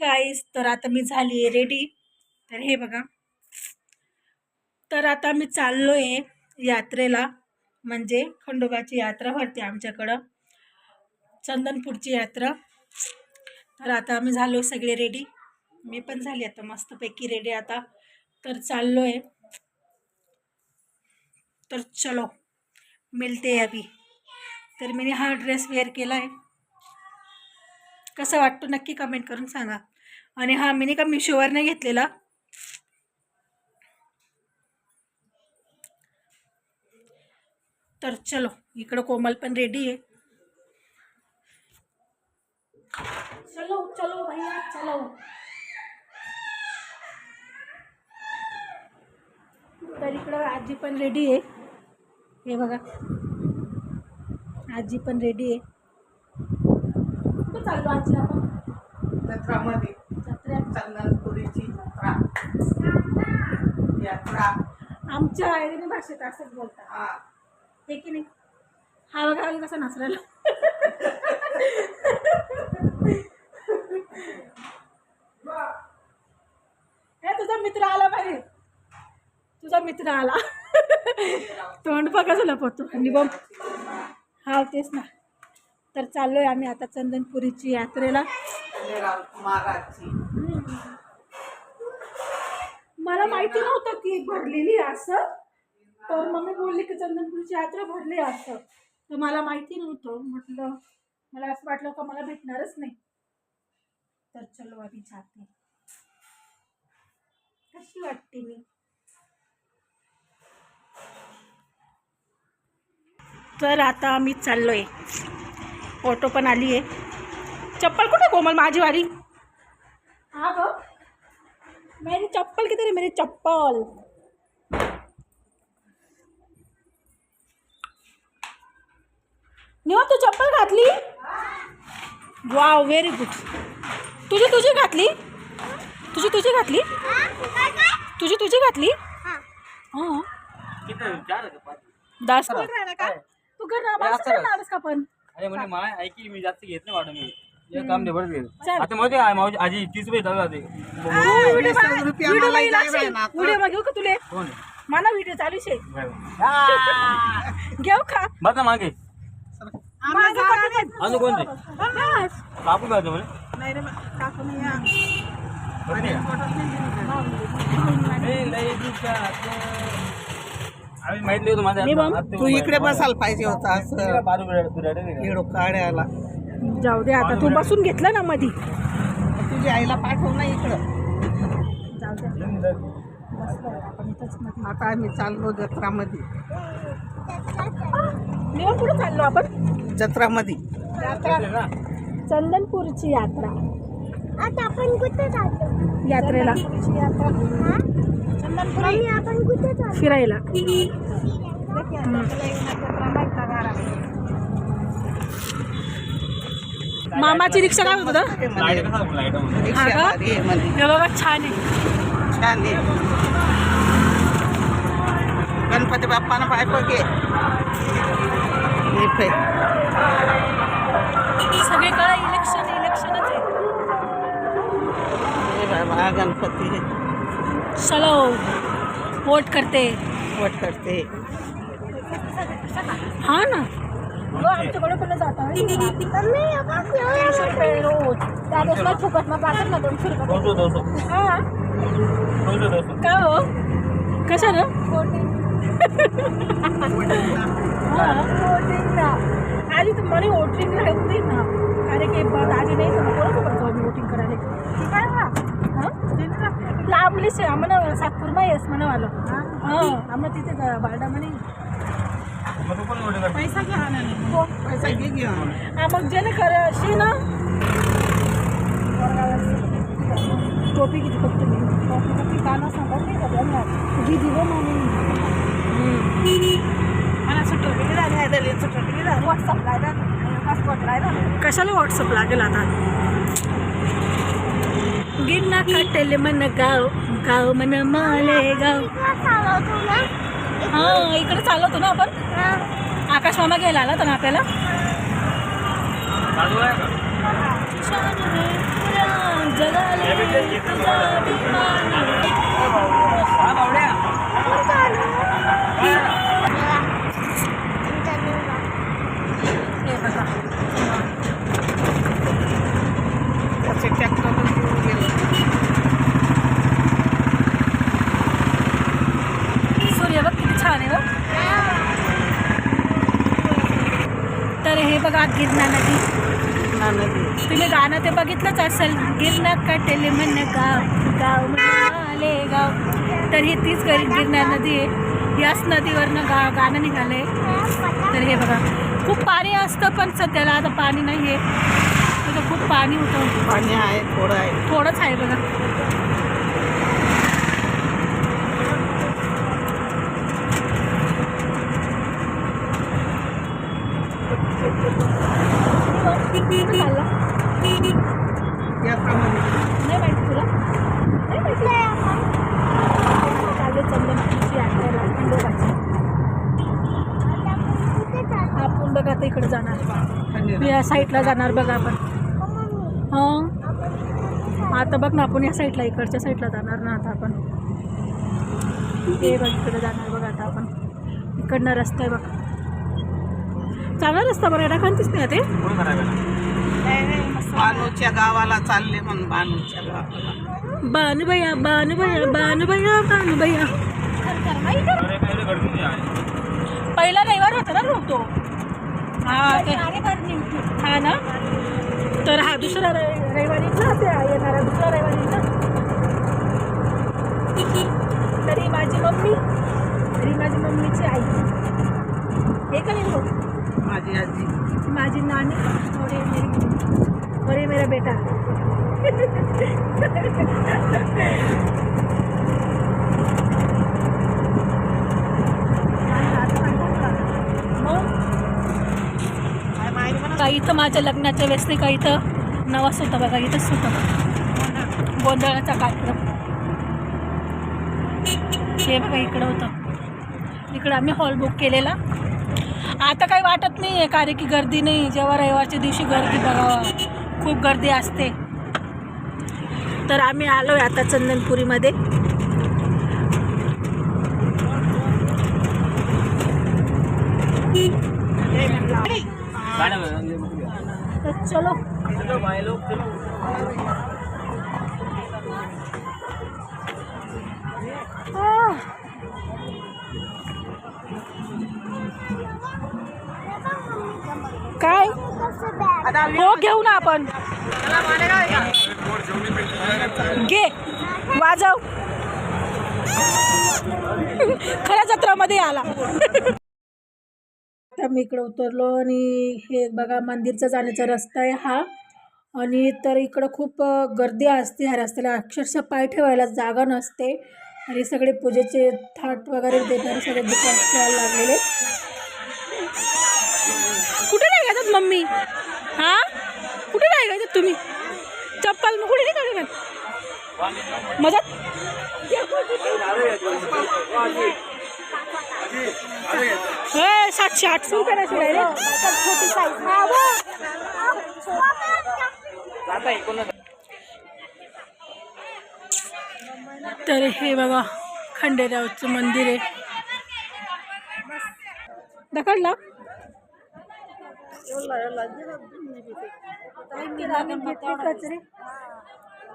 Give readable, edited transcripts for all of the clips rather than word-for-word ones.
गाईस, तर आता मी झाली आहे रेडी. तर हे बघा, तर आता मी चाललो आहे यात्रेला, म्हणजे खंडोबाची यात्रा भरते आमच्याकडं, चंदनपूरची यात्रा. तर आता आम्ही झालो सगळे रेडी, मी पण झाली आता मस्तपैकी रेडी आता. तर चाललो आहे, तर चलो मिलते अभी. तर मी हा ड्रेस वेअर केला आहे, कसा वाटतो नक्की कमेंट करून सांगा. आणि हा मी का मिशोवर नाही घेतलेला. तर चलो, इकडं कोमल पण रेडी आहे. चलो चलो भैया चलो. तर इकडं आजी पण रेडी आहे, हे बघा आजी पण रेडी आहे. कुठं चाललो आजी आपण? जत्रामध्ये. जत्रेत. चंदनपुरीची यात्रा. आमच्या आईने भाषेत असंच बोलतात, हा. हे की नाही? हा बघा आली कसा नाचरायला. हे तुझा मित्र आला पाहिजे, तुझा मित्र आला. तोंड बघा लपवतो आणि बघ. हा तेच ना. तर चाललोय आम्ही आता चंदनपुरीची यात्रेला. महाराजची. मला माहिती नव्हतं की भरलेली असं, तर मम्मी बोलली की चंदनपुरीची यात्रा भरली असं, तर मला माहिती नव्हतं. म्हटलं मला असं वाटलं का मला भेटणारच नाही. तर चलो आम्ही जाते. कशी वाटते मी? तर आता आम्ही चाललोय, ऑटो पण आली आहे. चप्पल कुठे कोमल माझी वाली? हा गो, मेरी चप्पल किती रे? मेरी चप्पल. निवा तू चप्पल घातली? Wow, very good. तुझी घातली? तुझी घातली? तुझी घातली? हां. 10 तू घर का पण? अरे म्हणजे माय ऐकी मी जास्त घेत नाही वाटत. मी हे काम नाही भरत. आता मध्ये आहे माझी आजी 30 रुपये चालू जाते. व्हिडिओ मग घेऊ का तुले? कोण मला व्हिडिओ चालू शे घेऊ का? बघा मागे अजून कोणते कापू घ्यायचं म्हणे. नाही रे काकू नाही या. आम्ही माहिती होतं माझ्या. तू इकडे बसायला पाहिजे होता असं येडो काढ्याला. जाऊ दे आता, तू बसून घेतलं ना मधी. तुझ्या आईला पाठव ना इकडं. जाऊ दे, आपण इथंच मध्ये. आता आम्ही चाललो जत्रामध्ये. निवा कुठं चाललो आपण? जत्रामध्ये. चंदनपूरची यात्रा. आता आपण कुठे जातो? यात्रेला आपण कुठे जातो? फिरायला. मामाची रिक्षा काय होतं? लाईट कसा लाईट मध्ये हा का? हे बघा छान आहे. छान आहे. गणपती बाप्पानं पाय बघे. सगळीकडे इलेक्शनच आहे. बाबा गणपती चलो वोट करते. हा ना, आमच्याकडे पण जाता रोज त्या दिवसाला फुकट मग पाहतात ना 200 रुपये. हा का हो? कशानं? वोटिंग ना आधी तर मला वोटिंग होती ना. अरे की आधी नाही कोणासोबत आम्ही वोटिंग करायला काय हा लांबलीच आहे आम्हाला. सातपूरमा येस म्हणावालं. हां आम्हाला तिथे बारडा म्हणे. पैसा घ्या ना. पैसा घे. मग ज्याने खरं अशी ना टोपी किती फक्त मी टोपी गाणं सांगत नाही का तुझी दिवं म्हणून मला सुट्टी झाली. व्हॉट्सअप लागेल. कशाला व्हॉट्सअप लागेल आता? गिरणा काटेल मन गाव गाव मन मालेगाव. हां इकडे चाललो होतो ना आपण. आकाश मामा घ्यायला आला होता ना आपल्याला. जगाला तुझा अभिमान. हा बावड्या हे बघा त्याचे ट्रॅक्टर गेले. सूर्य बघ किती छान आहे बघ. तर हे बघा गिरणा नदी. तुम्ही गाणं ते बघितलंच असेल, गिरणा काटेले म्हण गाव गाव म्हणाले गाव. तर ही तीच गिरणा नदी आहे. याच नदीवरनं गाणं निघालंय. तर हे बघा खूप पाणी असतं, पण सध्याला आता पाणी नाही आहे. तिथं खूप पाणी होतं. पाणी आहे, थोडं आहे. थोडंच आहे बघा. यात्रामध्ये नाही माहिती तुला? नाही माहिती. चालू चंदनपुरीची यात्रेला खंडोबाची. आपण बघा आता इकडे जाणार, मी या साईडला जाणार बघा आपण. हां आता बघ ना, आपण या साईडला इकडच्या साईडला जाणार ना आता आपण. हे बघ इकडे जाणार बघा आता आपण. इकडनं रस्ता आहे बघ, चांगला रस्ता बघा. एडाखांतीच नाही ते. कोण करायला बानूच्या गावाला चालले म्हणून बानूच्या गावाला. बानूभैया बानूभैया बानूभैया बानूभैया. पहिला रविवार होता ना लोक तो. हा ते हा ना. तर हा दुसरा रविवारी ना, ते येणारा दुसरा रविवारी ना. तरी माझी मम्मीची आई हे का नाही बघ. माझी आजी, माझी नानी और ये मेरा बेटा. काही इथं माझ्या लग्नाच्या वेळेस नाही, काही इथं नवस होता बघा. इथंच होतं बघा गोंधळाचा कार्यक्रम. हे बघा इकडं होतं. इकडं आम्ही हॉल बुक केलेला. आता काही वाटत नाही आहे, कारण की गर्दी नाही. जेव्हा रविवारच्या दिवशी गर्दी बघावा, खूप गर्दी असते. तर आम्ही आलो आहे आता चंदनपुरीमध्ये. तर चलो काय हो घेऊ ना आपण. घे वाजव. खऱ्या जत्रामध्ये आला. आता मी इकडं उतरलो आणि हे बघा मंदिरचा जाण्याचा रस्ता आहे हा. आणि तर इकडं खूप गर्दी असते ह्या रस्त्याला. अक्षरशः पाय ठेवायला जागा नसते. आणि सगळे पूजेचे थाट वगैरे देणारे सगळे दुकान स्टॉल लागलेले. कुठे नाही घालतात मम्मी? हां कुठे नाही घालतात तुम्ही चप्पल? मग कुठे नाही काढू मदत. हे 700-800 रुपयाला छोटी साईज. तर हे बघा खंडेरावचं मंदिर आहे. दाखवला कचरे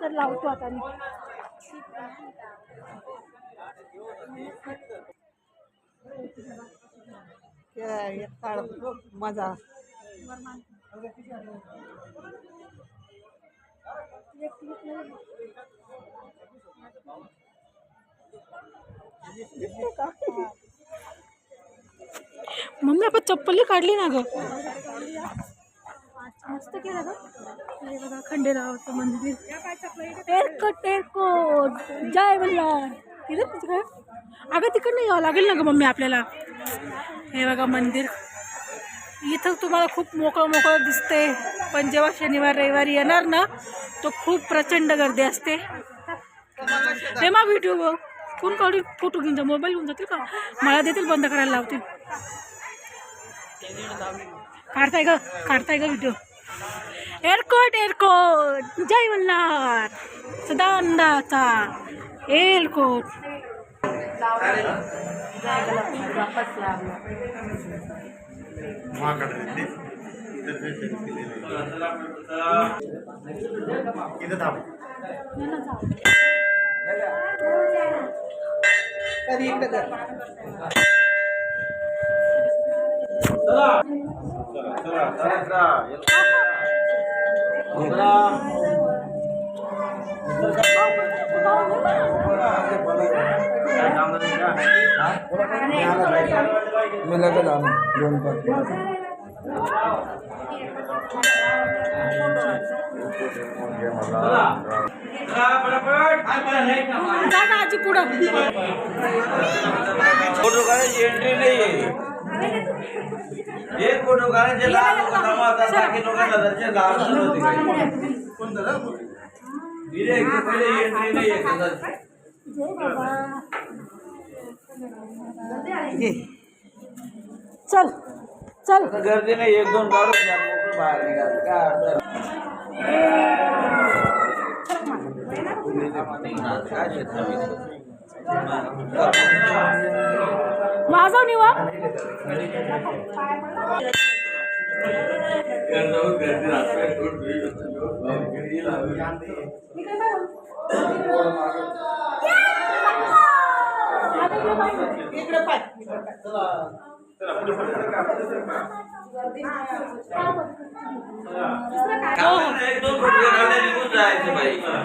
तर लावतो आता मी. मजा मम्मी आपण चप्पल काढली ना ग. मस्त केलं ग. हे बघा खंडेरावचं मंदिर. एअरकोट जय मल्हार. तिथं का अगं तिकडनं यावं लागेल ना ग मम्मी आपल्याला. हे बघा मंदिर. इथं तुम्हाला खूप मोकळं दिसते, पण जेव्हा शनिवार रविवारी येणार ना तो खूप प्रचंड गर्दी असते. हे मग व्हिडिओ कोण काढून फोटो घेऊन जा. मोबाईल घेऊन जातील का? मला देतील, बंद करायला लावतील. काढताय ग व्हिडिओ. एअरकोट जय मल्हार. एकदांदाचा एलकोट. मी लगेच आलो 2-5. जा ना आजी पुढं. फोटो काढायची एंट्री नाही. एक फोटो काढायचे लहान लोक जमा बाकी लोकांना दर्शन लावणार होते. पहिले एंट्री नाही. चल चल. गर्दी नाही. 1-2 काढून द्या मोकळं बाहेर निघाल काय अडचण. माझा निवा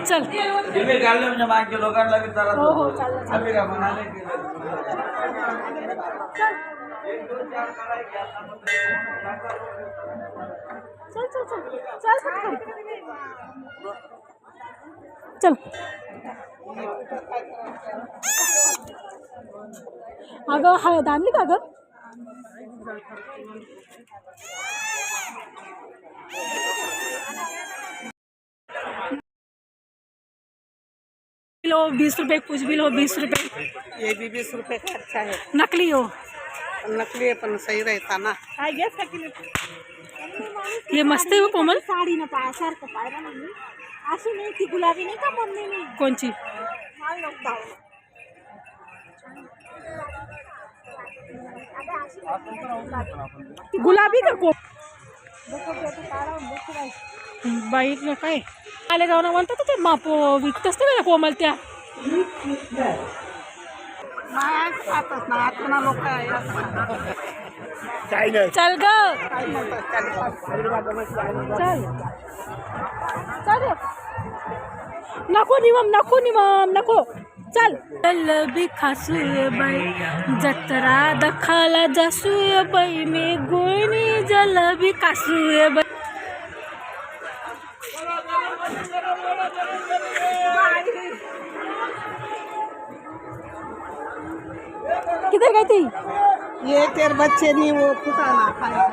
चल. तुम्ही काढलं म्हणजे मागच्या लोकांना बी त्रास हो हो होतो. चालेल. आम्ही का म्हणाले की चल चल चल चल चल. अगं हळद आणली का गं? किलो 20 रुपए, कुछ भी लो 20 रुपए. ये भी 20 रुपए का अच्छा है. नकली हो. नकली है पण सही रहता ना. काय गॅस का किलो? हे मस्त आहे हो कोमल. साडी ना पायासारखं पाहिलं ना मी. अशी नाही ती गुलाबी नाही का मम्मी मी कोणची? माल नको गुलाबी का को बाई काय आले जाऊन म्हणतात ते मापो विकत असते ना कोमल त्या. नाही खातच ना आता लोक चल ग चल चल. नको निमम नको निमम नको. चल. चल बी खासूय बाई जत्रा दखाला जासूय बाई मी गोळणी जलबी खासूय बाई. किधर गई थी? ये तेरे बच्चे नहीं वो फुटाना खाया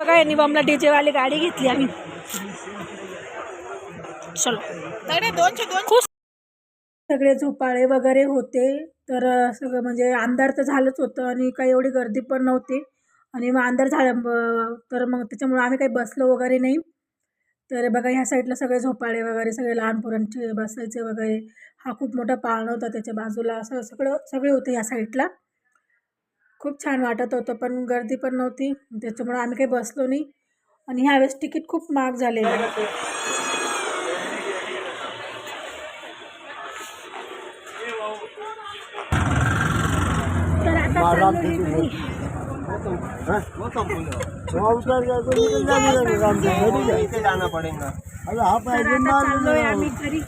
बघा निवमला डीजे वाली गाडी घेतली आम्ही. चलो. खुश. सगळे झोपाळे वगैरे होते तर सगळं म्हणजे अंधार तर झालंच होतं आणि काही एवढी गर्दी पण नव्हती आणि मग अंधार झालं तर मग त्याच्यामुळे आम्ही काही बसलो वगैरे नाही. तर बघा ह्या साईडला सगळे झोपाळे वगैरे सगळे लहान पोरांचे बसायचे वगैरे. हा खूप मोठा पाळणा होता त्याच्या बाजूला असं सगळे होते ह्या साईडला. खूप छान वाटत होतं, पण गर्दी पण नव्हती, त्याच्यामुळे आम्ही काही बसलो नाही. आणि ह्यावेळेस तिकीट खूप महाग झालेलं आहे. तर आता चाललोय घरी. जाना पडेगा. तर आता चाललोय आम्ही घरी.